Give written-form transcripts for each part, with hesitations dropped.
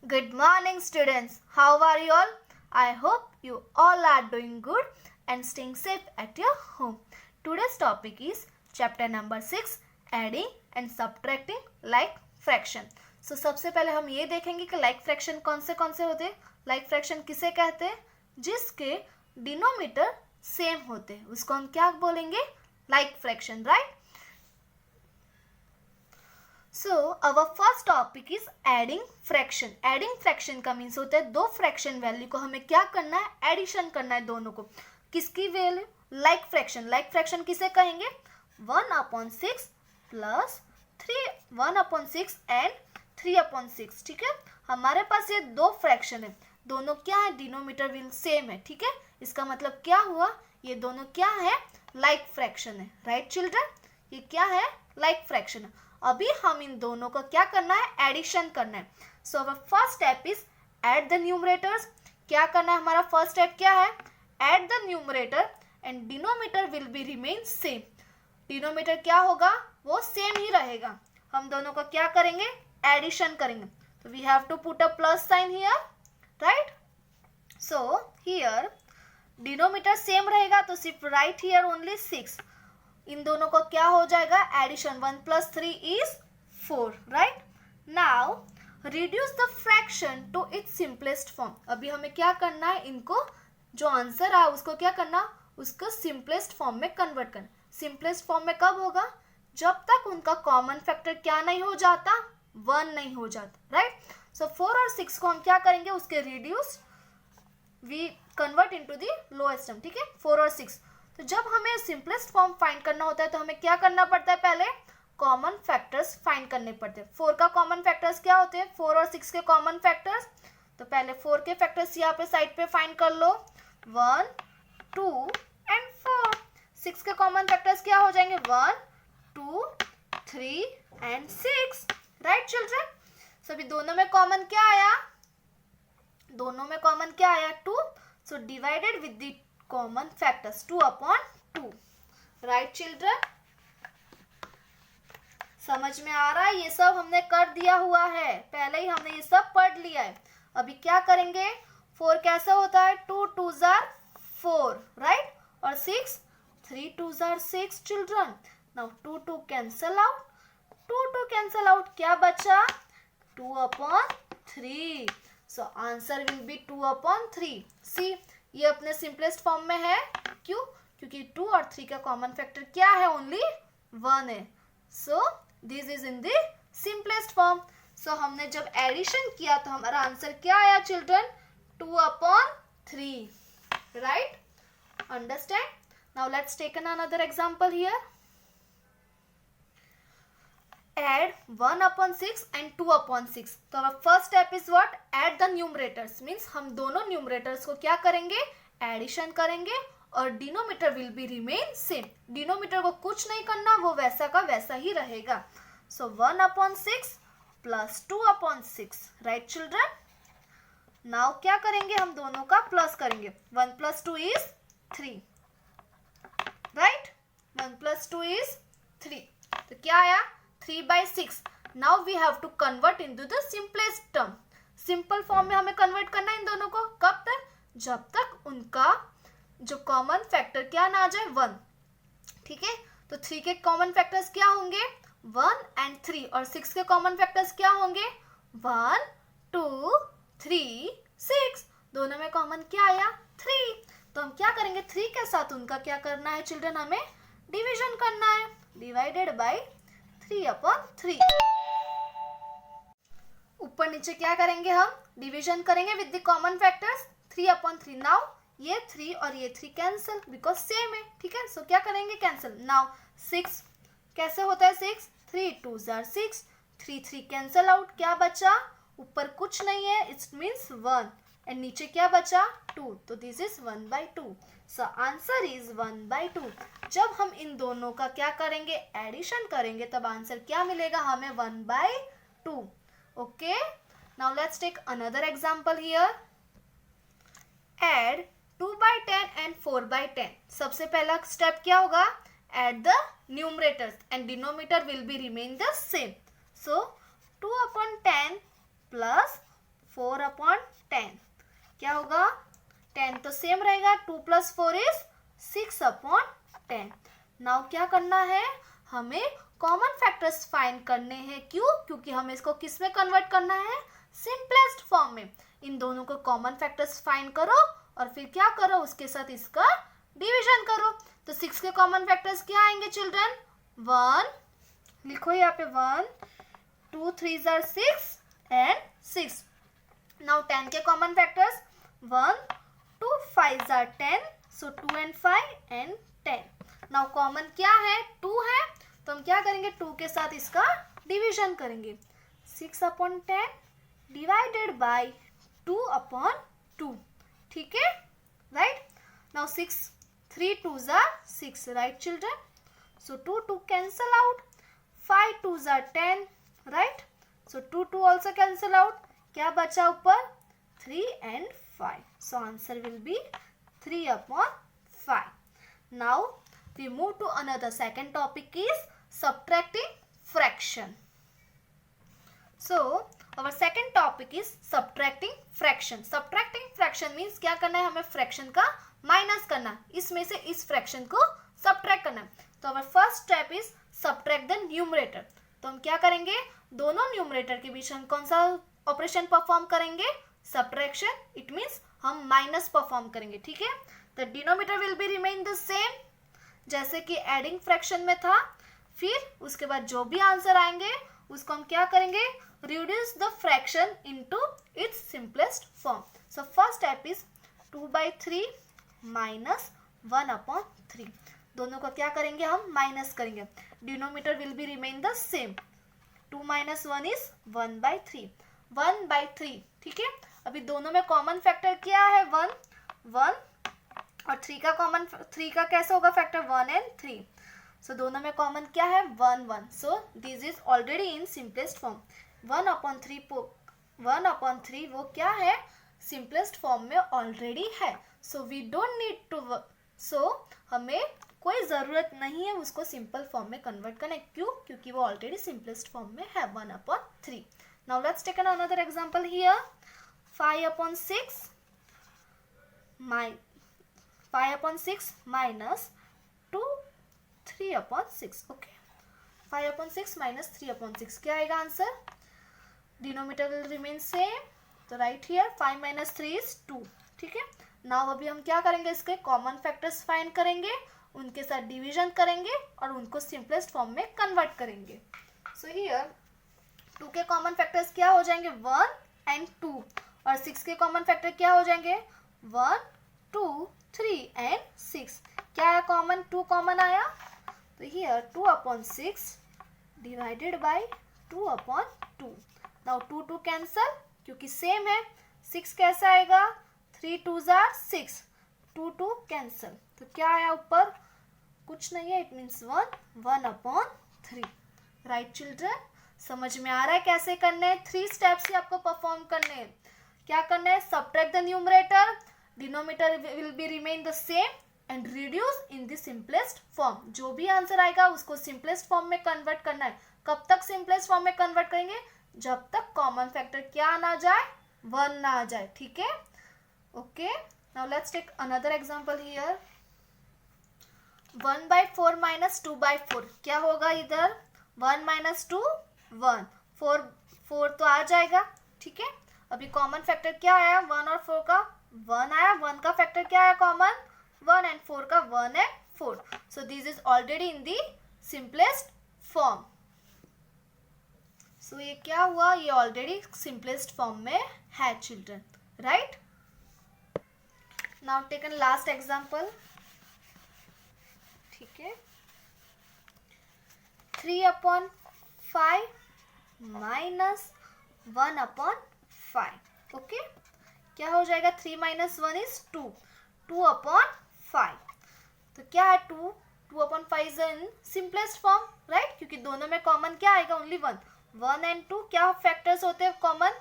Good morning, students. How are you all? I hope you all are doing good and staying safe at your home. Today's topic is chapter number 6, adding and subtracting like fraction. So सबसे पहले हम ये देखेंगे कि like fraction कौन से होते हैं. Like fraction किसे कहते हैं? जिसके डिनोमीटर सेम होते हैं उसको हम क्या बोलेंगे? Like fraction, right? So our first topic is adding fraction. Adding fraction का मीन्स होता है दो फ्रैक्शन वैल्यू को हमें क्या करना है? एडिशन करना है दोनों को. किसकी value? Like fraction. Like fraction किसे कहेंगे? 1/6 प्लस 1/6 एंड 3/6. ठीक है, हमारे पास ये दो फ्रैक्शन है, दोनों क्या है? डिनोमीटर विल सेम है. ठीक है, इसका मतलब क्या हुआ? ये दोनों क्या है? लाइक फ्रैक्शन है. राइट चिल्ड्रन, ये क्या है? लाइक फ्रैक्शन है. अभी हम इन दोनों को क्या करना है? एडिशन करना है. So our first step is add the numerators. क्या करना है? हमारा फर्स्ट स्टेप क्या है? Add the numerator and denominator will be remain same. Denominator क्या होगा? वो सेम ही रहेगा. हम दोनों को क्या करेंगे? एडिशन करेंगे. तो we have to put a plus sign here, right? So here denominator same रहेगा तो सिर्फ राइट हियर ओनली 6. इन दोनों को क्या हो जाएगा? Addition. 1 + 3 is 4, right? Now reduce the fraction to its simplest form. अभी हमें क्या करना है? इनको जो आंसर आया उसको क्या करना? उसको सिंपलेस्ट फॉर्म में कन्वर्ट करना. सिंपलेस्ट फॉर्म में कब होगा? जब तक उनका कॉमन फैक्टर क्या नहीं हो जाता? 1 नहीं हो जाता, राइट? सो 4 और 6 को हम क्या करेंगे? उसके reduce we convert into the lowest term. ठीक है, 4 और 6. तो जब हमें सिंपलेस्ट फॉर्म फाइंड करना होता है तो हमें क्या करना पड़ता है? पहले कॉमन फैक्टर्स फाइंड करने पड़ते हैं. 4 का कॉमन फैक्टर्स क्या होते हैं? 4 और 6 के कॉमन फैक्टर्स. तो पहले 4 के फैक्टर्स यहाँ पे साइड पे फाइंड कर लो. 1, 2 एंड 4. 6 के कॉमन फैक्टर्स क्या हो जाएंगे? 1, 2, 3 एंड 6. Right children? सभी दोनों में कॉमन क्या आया? दोनों में कॉमन क्या आया? 2. So divided with the common factors 2/2. Right children? समझ में आ रहा है? ये सब हमने कर दिया हुआ है, पहले ही हमने ये सब पढ़ लिया है. अभी क्या करेंगे? 4 कैसा होता है? 2 2s are 4, राइट? और 6 3 2s are 6 children. Now 2 2 cancel out. 2 2 cancel out. क्या बचा? 2/3. So answer will be 2/3. सी, ये अपने सिंपलेस्ट फॉर्म में है. क्यों? क्योंकि 2 और 3 का कॉमन फैक्टर क्या है? ओनली 1 है. So this is in the simplest form. So हमने जब एडिशन किया तो हमारा आंसर क्या आया children? 2/3. Right? Understand? Now let's take another example here. Add 1/6 and 2/6. तो our first step is what? Add the numerators. Means हम दोनों numerators को क्या करेंगे? एडिशन करेंगे और denominator will be remain same. Denominator को कुछ नहीं करना, वो वैसा का वैसा ही रहेगा. सो 1/6 प्लस 2/6. Right children? नाउ क्या करेंगे? हम दोनों का प्लस करेंगे. 1 + 2 is 3, राइट? 1 + 2 is 3. तो क्या आया? 3/6. Now we have to convert into the simplest term. Simple form में हमें कन्वर्ट करना है इन दोनों को. कब तक? जब तक उनका जो कॉमन फैक्टर क्या ना आ जाए? 1. ठीक है, तो 3 के कॉमन फैक्टर्स क्या होंगे? 1 and 3. और 6 के कॉमन फैक्टर्स क्या होंगे? 1 2 3 6. दोनों में कॉमन क्या आया? 3. तो हम क्या करेंगे? 3 के साथ उनका क्या करना है चिल्ड्रन? हमें डिविजन करना है. Divided by 3/3. ऊपर नीचे क्या करेंगे? हम डिवीजन करेंगे with the common factors 3/3. Now ये 3 और ये 3 कैंसिल बिकॉज सेम है. ठीक है, सो क्या करेंगे? कैंसिल. नाउ 6 कैसे होता है? 6 3 2s are 6. 3 3 cancel out. क्या बचा? ऊपर कुछ नहीं है, इट मीन्स 1. एंड नीचे क्या बचा? 2. तो this is 1/2. So answer is 1/2. जब हम इन दोनों का क्या करेंगे? एडिशन करेंगे, तब आंसर क्या मिलेगा हमें? 1/2. Okay, now let's take another example here. Add 2/10 and 4/10. सबसे पहला स्टेप क्या होगा? Add the numerators and denominator will be remain the same. So 2/10 plus 4/10 क्या होगा 10 तो सेम रहेगा 2 + 4 इज 6/10। नाउ क्या करना है हमें कॉमन फैक्टर्स फाइंड करने हैं। क्यों? क्योंकि हमें इसको किस में कन्वर्ट करना है सिंपलेस्ट फॉर्म में। इन दोनों को कॉमन फैक्टर्स फाइंड करो और फिर क्या करो उसके साथ इसका डिवीजन करो। तो 6 के कॉमन फैक्टर्स क्या आएंगे चिल्ड्रन 1 लिखो यहाँ पे 1 2 3 are 6 and 6। नाउ 10 के common factors 1 2 5 are 10 so 2 and 5 and 10। Now common क्या है 2 है तो हम क्या करेंगे 2 के साथ इसका डिवीजन करेंगे 6/10 डिवाइडेड बाय 2/2 ठीक है right. Now 6 3 2s are 6 right children so 2 2 cancel out 5 2s are 10 right so 2 2 also cancel out क्या बचा ऊपर 3 and 5 so answer will be 3/5। now we move to another second topic is subtracting fraction। so our second topic is subtracting fraction। subtracting fraction means क्या करना है हमें fraction का minus करना इसमें से इस फ्रैक्शन को सब्ट्रैक्ट करना। तो our first step is subtract the numerator। तो हम क्या करेंगे दोनों न्यूमरेटर के बीच हम कौन सा ऑपरेशन परफॉर्म करेंगे सब्ट्रैक्शन। इट मीन्स हम माइनस परफॉर्म करेंगे ठीक है। The denominator will be remain the same जैसे कि एडिंग फ्रैक्शन में था। फिर उसके बाद जो भी आंसर आएंगे उसको हम क्या करेंगे reduce the fraction into its simplest form। so first step is 2/3 minus 1/3। दोनों को क्या करेंगे हम माइनस करेंगे denominator will be remain the same 2 - 1 is 1/3 1/3 ठीक है। अभी दोनों में कॉमन फैक्टर क्या है 1 1 और 3 का कॉमन 3 का कैसे होगा फैक्टर 1 and 3। सो दोनों में कॉमन क्या है 1 1 so this is already in simplest form 1/3 वो क्या है सिंपलेस्ट फॉर्म में ऑलरेडी है। So we don't need to so हमें कोई ज़रूरत नहीं है उसको सिंपल फॉर्म में कन्वर्ट करने। क्यों? क्योंकि वो ऑलरेडी सिंपलेस्ट फॉर्म में है 1/3। Now let's take another example here 5/6 minus 2 3/6 okay 5/6 minus 3/6 क्या आएगा answer denominator will remain same तो राइट हियर 5 - 3 is 2 ठीक है। नाउ अभी हम क्या करेंगे इसके कॉमन फैक्टर्स फाइंड करेंगे उनके साथ डिवीजन करेंगे और उनको सिंपलेस्ट फॉर्म में कन्वर्ट करेंगे। सो हियर 2 के कॉमन फैक्टर्स क्या हो जाएंगे 1 and 2 और 6 के कॉमन फैक्टर क्या हो जाएंगे 1 2 3 and 6 क्या आया कॉमन 2 कॉमन आया तो here 2/6 divided by 2/2। Now 2 2 cancel क्योंकि सेम है 6 कैसा आएगा 3 2s are 6 2 2 कैंसल तो क्या आया ऊपर कुछ नहीं है इट मीन्स 1/3 राइट चिल्ड्रन। समझ में आ रहा है कैसे करने हैं 3 स्टेप्स ही आपको परफॉर्म करने हैं। क्या करना है subtract the numerator denominator will be remain the same and reduce in the simplest form. जो भी आंसर आएगा उसको सिंपलेस्ट फॉर्म में कन्वर्ट करना है। कब तक सिंपलेस्ट फॉर्म में कन्वर्ट करेंगे जब तक कॉमन फैक्टर क्या ना जाए 1 ना आ जाए ठीक है okay. Now let's take another example here 1/4 minus 2/4 क्या होगा इधर 1 - 2 1 4 तो आ जाएगा ठीक है। अभी कॉमन फैक्टर क्या आया 1 और 4 का 1 आया 1 का फैक्टर क्या आया कॉमन 1 and 4 का 1 and 4 so this is already in the simplest form. So ये क्या हुआ ये ऑलरेडी सिंपलेस्ट फॉर्म में है children right. Now taken last example ठीक है 3/5 minus 1/5 ओके क्या हो जाएगा 3 - 1 is 2 2/5 तो क्या है 2/5 is in simplest form right क्योंकि दोनों में कॉमन क्या आएगा ओनली 1 and 2 क्या फैक्टर्स होते हैं कॉमन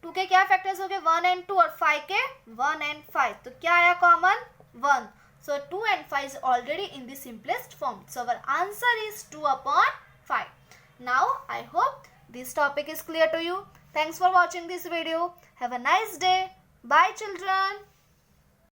2 के क्या फैक्टर्स हो गए 1 and 2 और 5 के 1 and 5 तो क्या आया common 1 so 2 and 5 is already in the simplest form so our answer is 2/5। now I hope This topic is clear to you? Thanks for watching this video. Have a nice day. Bye children.